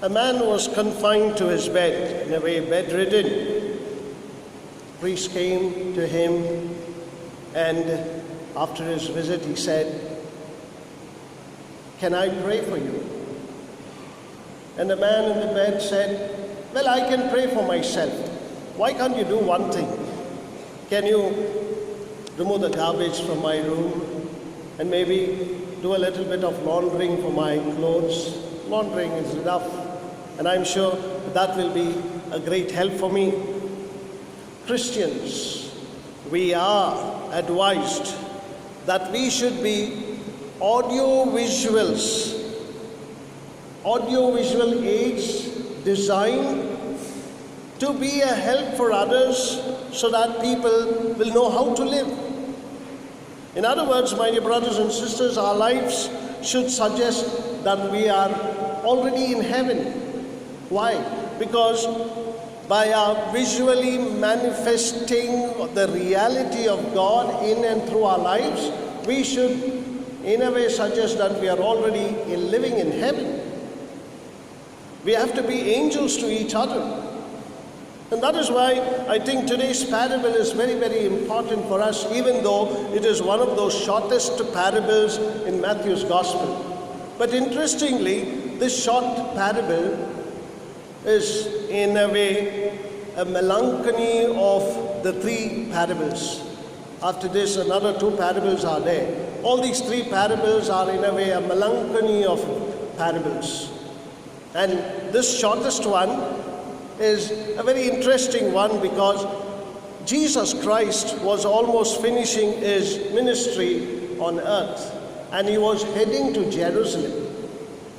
A man was confined to his bed, in a way bedridden. The priest came to him, and after his visit he said, "Can I pray for you?" And the man in the bed said, "Well, I can pray for myself. Why can't you do one thing? Can you remove the garbage from my room and maybe do a little bit of laundering for my clothes? Laundering is enough, and I'm sure that will be a great help for me." Christians, we are advised that we should be audio-visual aids designed to be a help for others so that people will know how to live. In other words, my dear brothers and sisters, our lives should suggest that we are already in heaven. Why? Because by our visually manifesting the reality of God in and through our lives, we should in a way suggest that we are already living in heaven. We have to be angels to each other. And that is why I think today's parable is very, very important for us, even though it is one of those shortest parables in Matthew's Gospel. But interestingly, this short parable is in a way a melancholy of the three parables. After this, another two parables are there. All these three parables are in a way a melancholy of parables. And this shortest one is a very interesting one because Jesus Christ was almost finishing his ministry on earth, and he was heading to Jerusalem.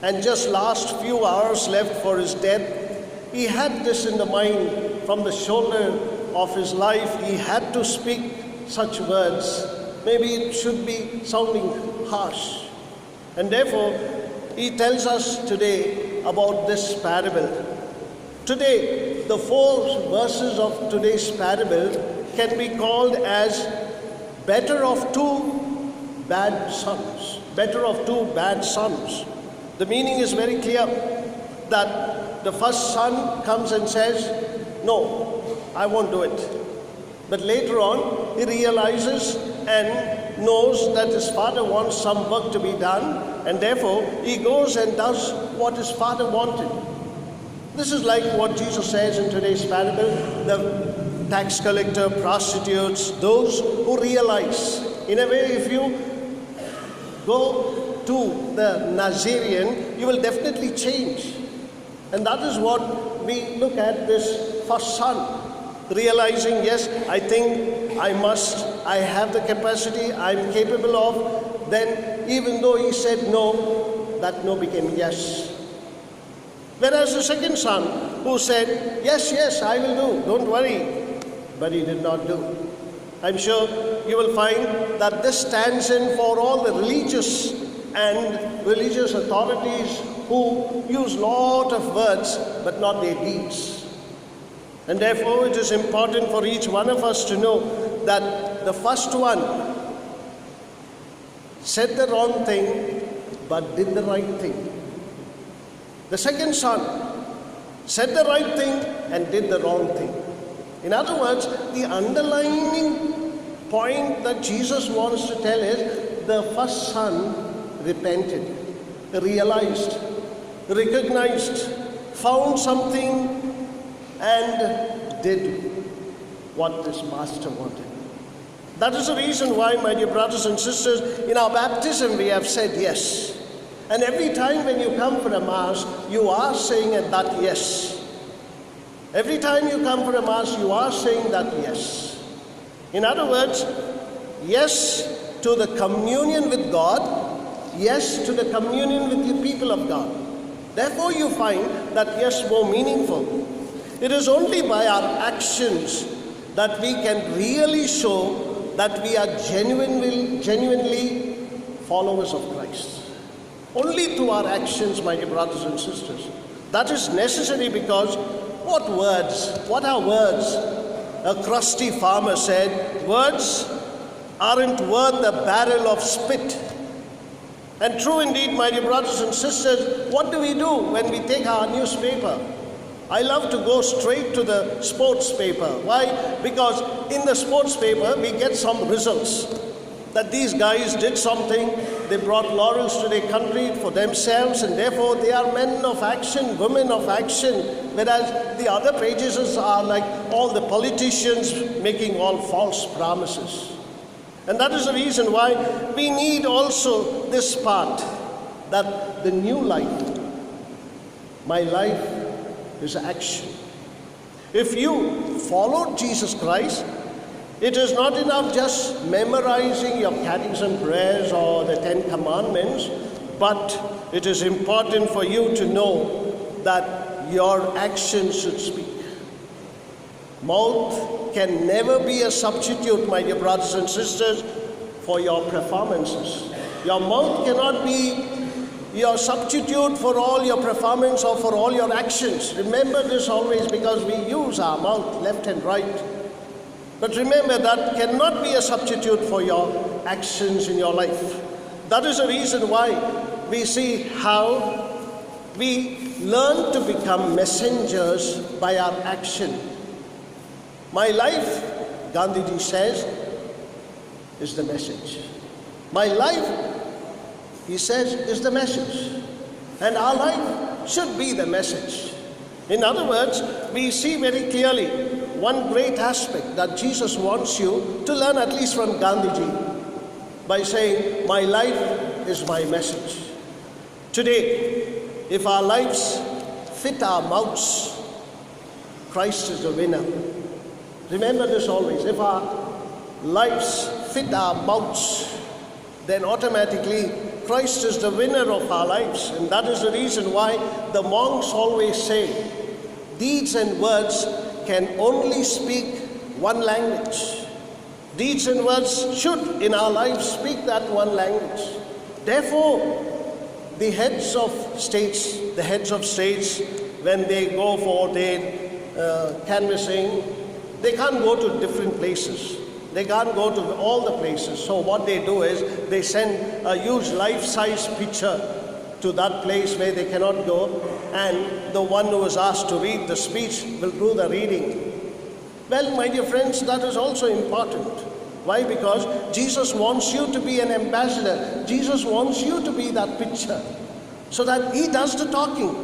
And just last few hours left for his death, he had this in the mind. From the shoulder of his life, he had to speak such words. Maybe it should be sounding harsh. And therefore, he tells us today about this parable. Today, the 4 verses of today's parable can be called as better of 2 bad sons. Better of 2 bad sons. The meaning is very clear that the first son comes and says, "No, I won't do it." But later on, he realizes and knows that his father wants some work to be done, and therefore he goes and does what his father wanted. This is like what Jesus says in today's parable. The tax collector, prostitutes, those who realize. In a way, if you go to the Nazarene, you will definitely change. And that is what we look at this first son. Realizing, yes, I think I have the capacity, I'm capable of. Then even though he said no, that no became yes. Whereas the second son who said, yes, I will do, don't worry. But he did not do. I'm sure you will find that this stands in for all the religious authorities who use lot of words but not their deeds. And therefore it is important for each one of us to know that the first one said the wrong thing but did the right thing. The second son said the right thing and did the wrong thing. In other words, the underlying point that Jesus wants to tell is the first son repented, realized, recognized, found something and did what his master wanted. That is the reason why, my dear brothers and sisters, in our baptism we have said yes. And every time when you come for a Mass, you are saying that yes. Every time you come for a Mass, you are saying that yes. In other words, yes to the communion with God, yes to the communion with the people of God. Therefore you find that yes more meaningful. It is only by our actions that we can really show that we are genuinely followers of Christ. Only through our actions, my dear brothers and sisters. That is necessary because what are words? A crusty farmer said, words aren't worth a barrel of spit. And true indeed, my dear brothers and sisters, what do we do when we take our newspaper? I love to go straight to the sports paper. Why? Because in the sports paper, we get some results. That these guys did something, they brought laurels to their country for themselves, and therefore they are men of action, women of action. Whereas the other pages are like all the politicians making all false promises. And that is the reason why we need also this part, that the new life, my life is action. If you follow Jesus Christ, it is not enough just memorizing your catechism prayers or the 10 commandments, but it is important for you to know that your actions should speak. Mouth can never be a substitute, my dear brothers and sisters, for your performances. Your mouth cannot be your substitute for all your performance or for all your actions. Remember this always, because we use our mouth left and right. But remember, that cannot be a substitute for your actions in your life. That is the reason why we see how we learn to become messengers by our action. My life, Gandhiji says, is the message. My life, he says, is the message. And our life should be the message. In other words, we see very clearly one great aspect that Jesus wants you to learn, at least from Gandhiji, by saying, my life is my message. Today, if our lives fit our mouths, Christ is the winner. Remember this always. If our lives fit our mouths, then automatically Christ is the winner of our lives. And that is the reason why the monks always say, deeds and words can only speak one language. Deeds and words should, in our lives, speak that one language. Therefore, the heads of states, when they go for their canvassing, they can't go to different places. They can't go to all the places. So what they do is they send a huge life-size picture to that place where they cannot go, and the one who is asked to read the speech will do the reading. Well, my dear friends, that is also important. Why? Because Jesus wants you to be an ambassador. Jesus wants you to be that picture, so that he does the talking.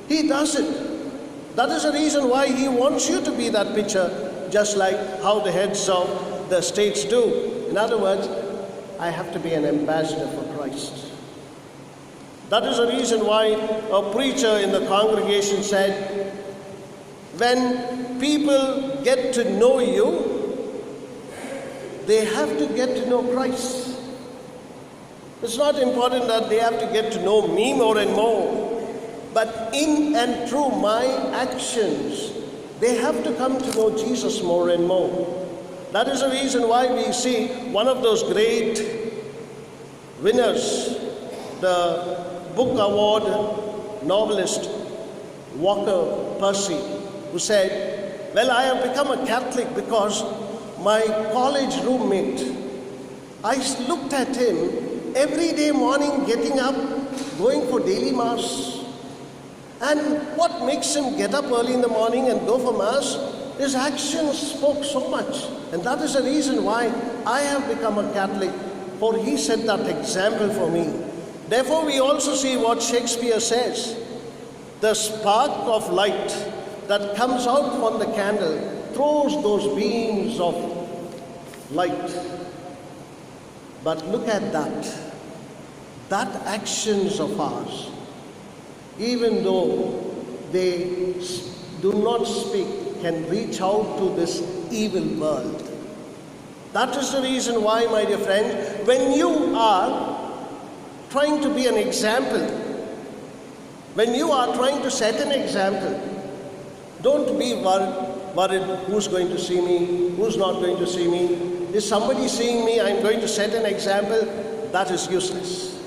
He does it. That is the reason why he wants you to be that picture, just like how the heads of the states do. In other words, I have to be an ambassador for Christ. That is the reason why a preacher in the congregation said, when people get to know you, they have to get to know Christ. It's not important that they have to get to know me more and more, but in and through my actions, they have to come to know Jesus more and more. That is the reason why we see one of those great winners, the book award novelist Walker Percy, who said, well, I have become a Catholic because my college roommate, I looked at him every day morning getting up, going for daily mass. And what makes him get up early in the morning and go for mass? His actions spoke so much. And that is the reason why I have become a Catholic, for he set that example for me. Therefore, we also see what Shakespeare says. The spark of light that comes out from the candle throws those beams of light. But look at that actions of ours, even though they do not speak, can reach out to this evil world. That is the reason why, my dear friends, when you are trying to be an example, when you are trying to set an example, don't be worried who's going to see me, who's not going to see me. Is somebody seeing me? I'm going to set an example. That is useless.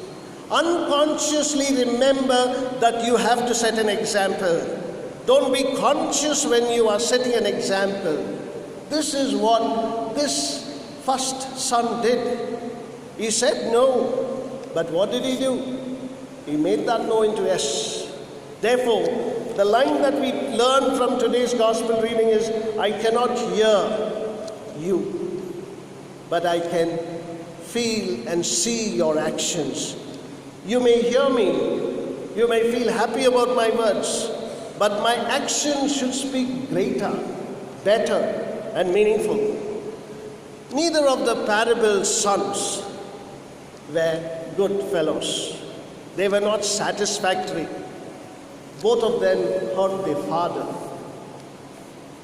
Unconsciously remember that you have to set an example. Don't be conscious when you are setting an example. This is what this first son did. He said, no, But what did he do? He made that no into yes. Therefore, the line that we learn from today's gospel reading is, I cannot hear you, but I can feel and see your actions. You may hear me, you may feel happy about my words, but my actions should speak greater, better, and meaningful. Neither of the parable's sons were good fellows. They were not satisfactory. Both of them hurt their father.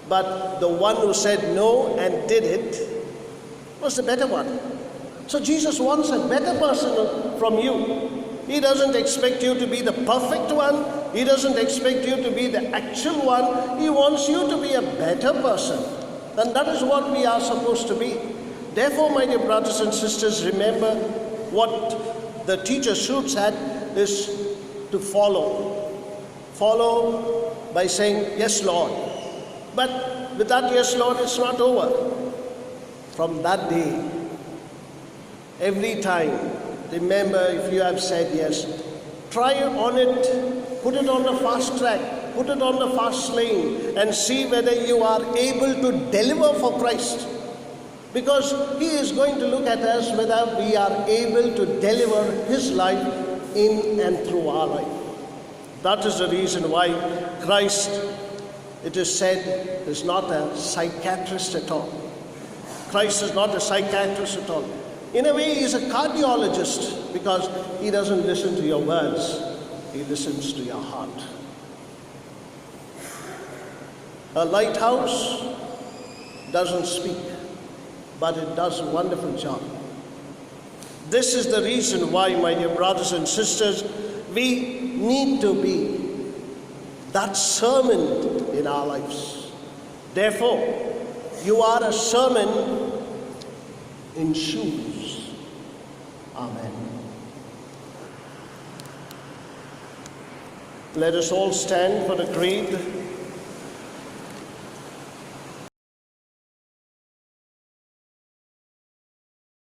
But the one who said no and did it was the better one. So Jesus wants a better person from you. He doesn't expect you to be the perfect one. He doesn't expect you to be the actual one. He wants you to be a better person. And that is what we are supposed to be. Therefore, my dear brothers and sisters, remember what the teacher Schutz had is to follow. Follow by saying, yes, Lord. But with that, yes, Lord, it's not over. From that day, every time, remember, if you have said yes, try on it, put it on the fast track, put it on the fast lane, and see whether you are able to deliver for Christ. Because He is going to look at us whether we are able to deliver His life in and through our life. That is the reason why Christ, it is said, is not a psychiatrist at all. Christ is not a psychiatrist at all. In a way, He is a cardiologist because He doesn't listen to your words. He listens to your heart. A lighthouse doesn't speak, but it does a wonderful job. This is the reason why, my dear brothers and sisters, we need to be that sermon in our lives. Therefore, you are a sermon in shoes. Amen. Let us all stand for the creed.